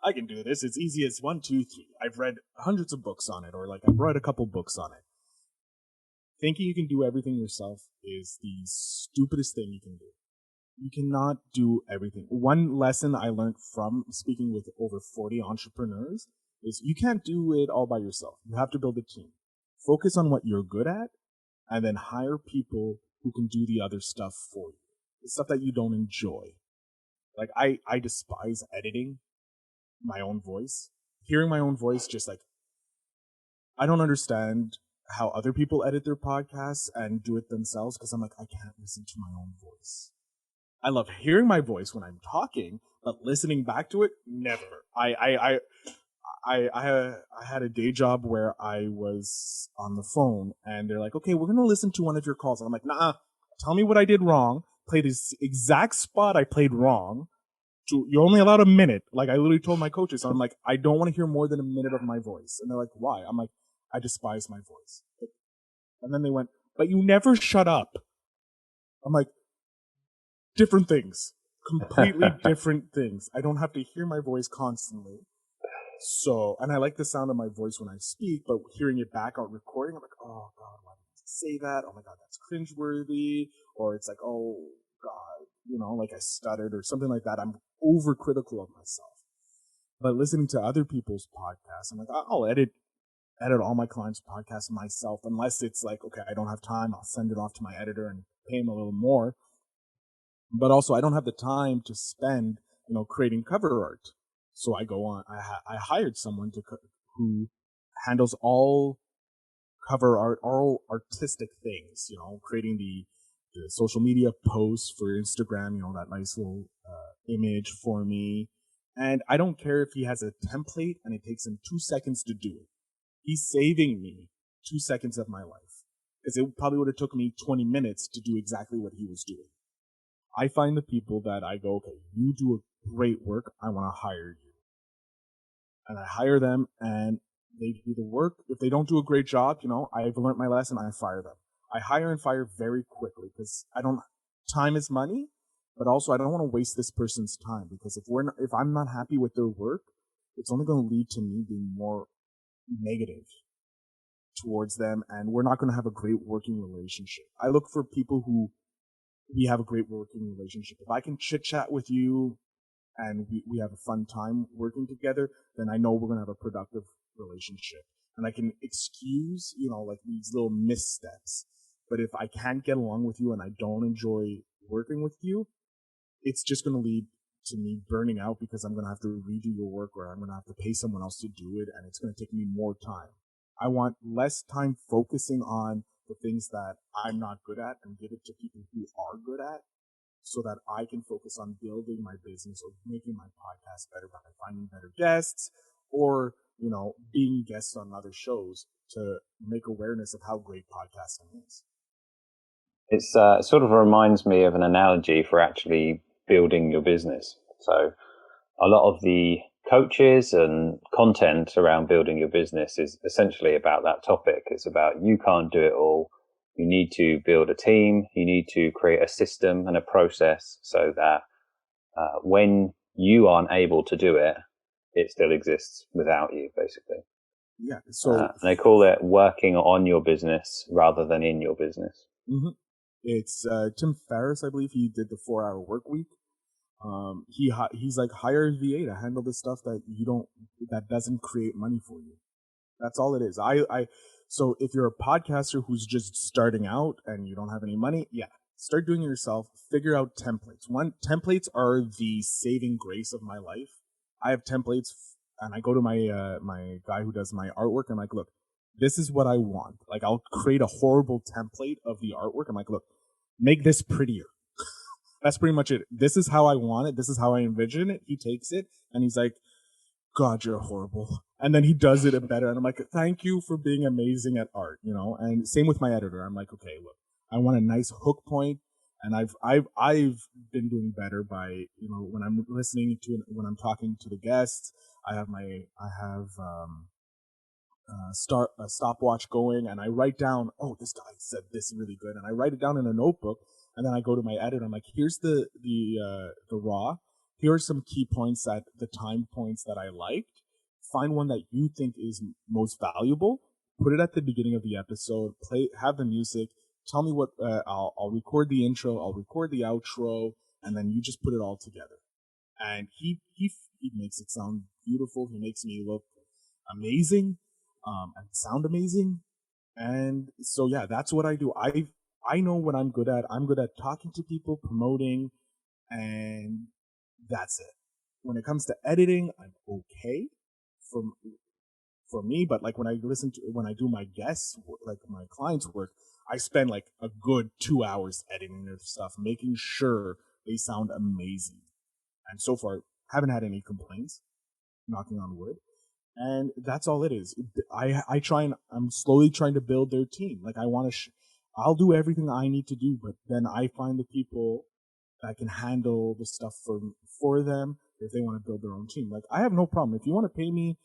I can do this. It's easy as 1, 2, 3. I've read hundreds of books on it, or like I've read a couple books on it. Thinking you can do everything yourself is the stupidest thing you can do. You cannot do everything. One lesson I learned from speaking with over 40 entrepreneurs is you can't do it all by yourself. You have to build a team. Focus on what you're good at, and then hire people who can do the other stuff for you. The stuff that you don't enjoy. Like, I despise editing my own voice. Hearing my own voice, just like, I don't understand how other people edit their podcasts and do it themselves, because I'm like, I can't listen to my own voice. I love hearing my voice when I'm talking, but listening back to it, never. I had a day job where I was on the phone and they're like, okay, we're going to listen to one of your calls. I'm like, nah, tell me what I did wrong. Play this exact spot I played wrong. You're only allowed a minute. Like I literally told my coaches, I'm like, I don't want to hear more than a minute of my voice. And they're like, why? I'm like, I despise my voice. And then they went, but you never shut up. I'm like, different things. Completely different things. I don't have to hear my voice constantly. So, and I like the sound of my voice when I speak, but hearing it back on recording, I'm like, oh God, why did I say that? Oh my God, that's cringeworthy. Or it's like, oh God, like I stuttered or something like that. I'm overcritical of myself. But listening to other people's podcasts, I'm like, I'll edit all my clients' podcasts myself, unless it's like, okay, I don't have time. I'll send it off to my editor and pay him a little more. But also, I don't have the time to spend, creating cover art. So I go on. I hired someone who handles all cover art, all artistic things. Creating the social media posts for Instagram. That nice little image for me. And I don't care if he has a template and it takes him 2 seconds to do it. He's saving me 2 seconds of my life, because it probably would have took me 20 minutes to do exactly what he was doing. I find the people that I go, okay, you do a great work, I want to hire you. And I hire them and they do the work. If they don't do a great job, I've learned my lesson, I fire them. I hire and fire very quickly because time is money, but also I don't want to waste this person's time, because if I'm not happy with their work, it's only going to lead to me being more negative towards them, and we're not going to have a great working relationship. I look for people who we have a great working relationship. If I can chit chat with you and we have a fun time working together, then I know we're going to have a productive relationship. And I can excuse, like these little missteps. But if I can't get along with you and I don't enjoy working with you, it's just going to lead to me burning out, because I'm going to have to redo your work, or I'm going to have to pay someone else to do it, and it's going to take me more time. I want less time focusing on the things that I'm not good at and give it to people who are good at, so that I can focus on building my business or making my podcast better by finding better guests, or, being guests on other shows to make awareness of how great podcasting is. It's sort of reminds me of an analogy for actually building your business. So a lot of the coaches and content around building your business is essentially about that topic. It's about you can't do it all. You need to build a team. You need to create a system and a process so that when you aren't able to do it, it still exists without you, basically. Yeah. So and they call it working on your business rather than in your business. Mm-hmm. It's Tim Ferriss, I believe. He did the 4-hour work week. He's like, hire a VA to handle the stuff that doesn't create money for you. That's all it is. So if you're a podcaster who's just starting out and you don't have any money, yeah, start doing it yourself. Figure out templates. Templates are the saving grace of my life. I have templates, and I go to my my guy who does my artwork. And I'm like, look, this is what I want. Like, I'll create a horrible template of the artwork. I'm like, look, make this prettier. That's pretty much it. This is how I want it. This is how I envision it. He takes it and he's like, God, you're horrible. And then he does it better. And I'm like, thank you for being amazing at art, you know? And same with my editor. I'm like, okay, look, I want a nice hook point. And I've been doing better by, you know, when I'm when I'm talking to the guests, I have a stopwatch going, and I write down, oh, this guy said this really good. And I write it down in a notebook. And then I go to my editor. I'm like, here's the raw. Here are some key points, the time points that I liked. Find one that you think is most valuable. Put it at the beginning of the episode. Have the music. Tell me what. I'll record the intro. I'll record the outro, and then you just put it all together. And he makes it sound beautiful. He makes me look amazing, and sound amazing. And so yeah, that's what I do. I know what I'm good at. I'm good at talking to people, promoting, and that's it. When it comes to editing, I'm okay for me, but like when I do my guests, like my clients' work, I spend like a good 2 hours editing their stuff, making sure they sound amazing. And so far, haven't had any complaints, knocking on wood. And that's all it is. I'm slowly trying to build their team. Like, I'll do everything I need to do, but then I find the people that can handle the stuff for them if they want to build their own team. Like, I have no problem. If you want to pay me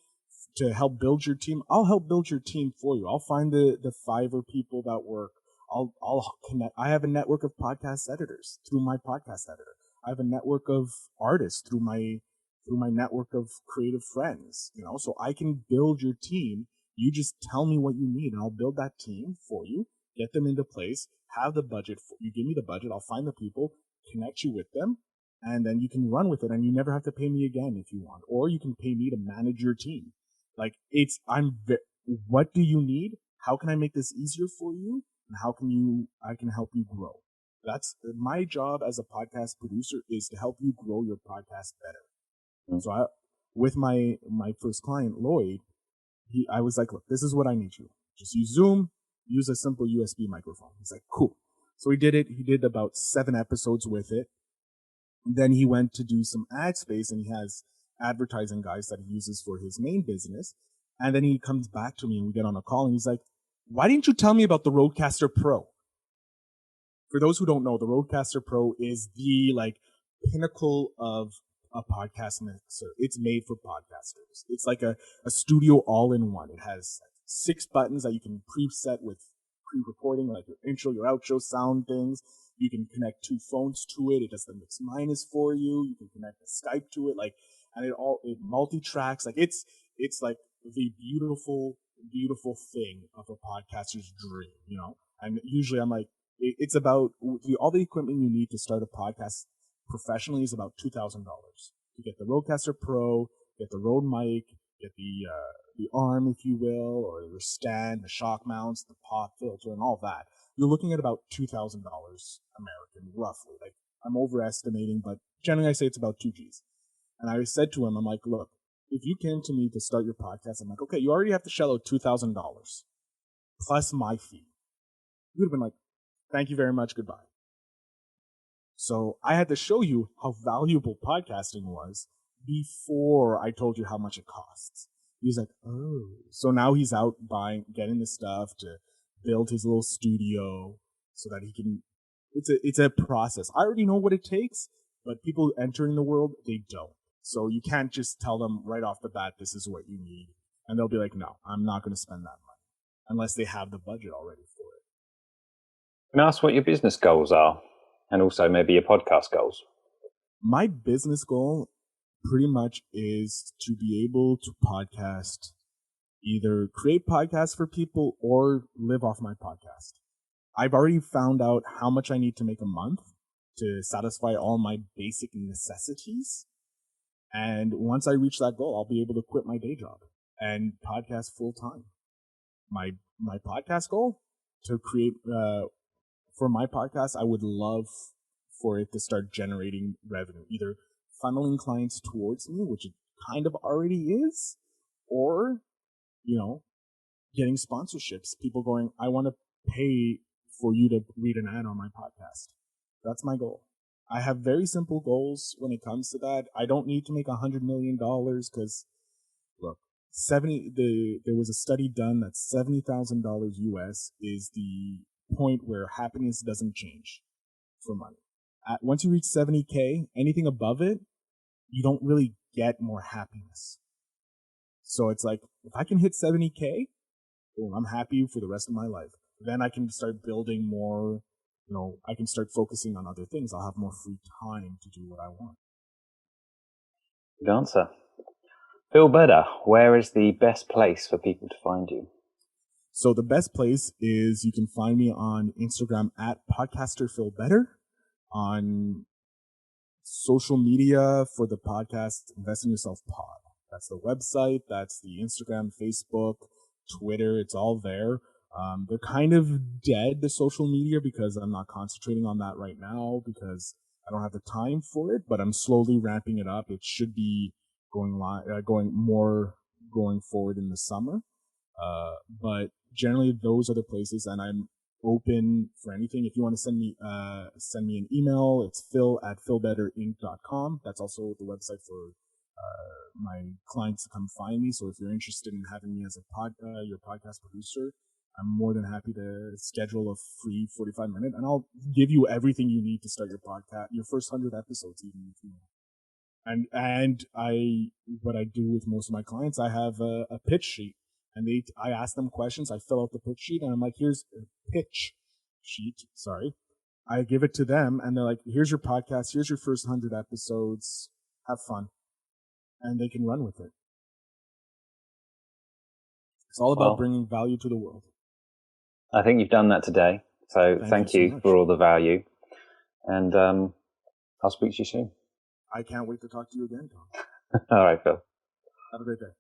to help build your team, I'll help build your team for you. I'll find the Fiverr people that work. I'll connect. I have a network of podcast editors through my podcast editor. I have a network of artists through my network of creative friends, you know, so I can build your team. You just tell me what you need and I'll build that team for you, get them into place, have the budget. You give me the budget. I'll find the people, connect you with them, and then you can run with it. And you never have to pay me again if you want, or you can pay me to manage your team. Like, what do you need? How can I make this easier for you? And I can help you grow. That's my job as a podcast producer, is to help you grow your podcast better. So with my first client, Lloyd, I was like, look, this is what I need you. Just use Zoom, use a simple USB microphone. He's like, cool. So he did it. He did about 7 episodes with it. Then he went to do some ad space, and he has advertising guys that he uses for his main business. And then he comes back to me and we get on a call, and he's like, why didn't you tell me about the Rodecaster Pro? For those who don't know, the Rodecaster Pro is the pinnacle of a podcast mixer. It's made for podcasters. It's like a studio all-in-one. It has 6 buttons that you can preset with pre-recording, like your intro, your outro, sound things. You can connect 2 phones to it. It does the mix minus for you. You can connect the Skype to it, and it multi-tracks. It's like the beautiful thing of a podcaster's dream, you know. And usually I'm like, it's about all the equipment you need to start a podcast professionally is about $2,000 to get the Rodecaster Pro, get the Rode mic, get the arm, if you will, or your stand, the shock mounts, the pop filter, and all that. You're looking at about $2,000 American, roughly. Like, I'm overestimating, but generally I say it's about 2 G's. And I said to him, I'm like, look, if you came to me to start your podcast, I'm like, okay, you already have to shell out $2,000 plus my fee. You would have been like, thank you very much, goodbye. So I had to show you how valuable podcasting was before I told you how much it costs. He's like, oh. So now he's out getting the stuff to build his little studio so that he can. It's a process. I already know what it takes, but people entering the world, they don't. So you can't just tell them right off the bat, this is what you need. And they'll be like, no, I'm not going to spend that money unless they have the budget already for it. Can I ask what your business goals are and also maybe your podcast goals? My business goal pretty much is to be able to podcast, either create podcasts for people or live off my podcast. I've already found out how much I need to make a month to satisfy all my basic necessities. And once I reach that goal, I'll be able to quit my day job and podcast full time. My podcast goal to create for my podcast, I would love for it to start generating revenue, either funneling clients towards me, which it kind of already is, or, getting sponsorships. People going, I want to pay for you to read an ad on my podcast. That's my goal. I have very simple goals when it comes to that. I don't need to make $100 million because, look, there was a study done that $70,000 US is the point where happiness doesn't change for money. Once you reach 70K, anything above it, you don't really get more happiness. So it's like, if I can hit 70K, boom, I'm happy for the rest of my life. Then I can start building more, I can start focusing on other things. I'll have more free time to do what I want. Good answer. Feel better. Where is the best place for people to find you? So the best place is you can find me on Instagram at podcasterfeelbetter, on social media for the podcast, Invest in Yourself Pod. That's the website. That's the Instagram, Facebook, Twitter. It's all there. They're kind of dead, the social media, because I'm not concentrating on that right now because I don't have the time for it, but I'm slowly ramping it up. It should be going forward in the summer. But generally those are the places, and I'm open for anything. If you want to send me an email, it's phil@philbetterinc.com. That's also the website for my clients to come find me. So if you're interested in having me as your podcast producer, I'm more than happy to schedule a free 45-minute, and I'll give you everything you need to start your podcast, your first 100 episodes, even if you want. And what I do with most of my clients, I have a pitch sheet, and I ask them questions. I fill out the pitch sheet, and I'm like, here's a pitch sheet. Sorry. I give it to them, and they're like, here's your podcast. Here's your first 100 episodes. Have fun. And they can run with it. It's all about bringing value to the world. I think you've done that today. So thank you for all the value. And I'll speak to you soon. I can't wait to talk to you again, Tom. All right, Phil. Have a great day.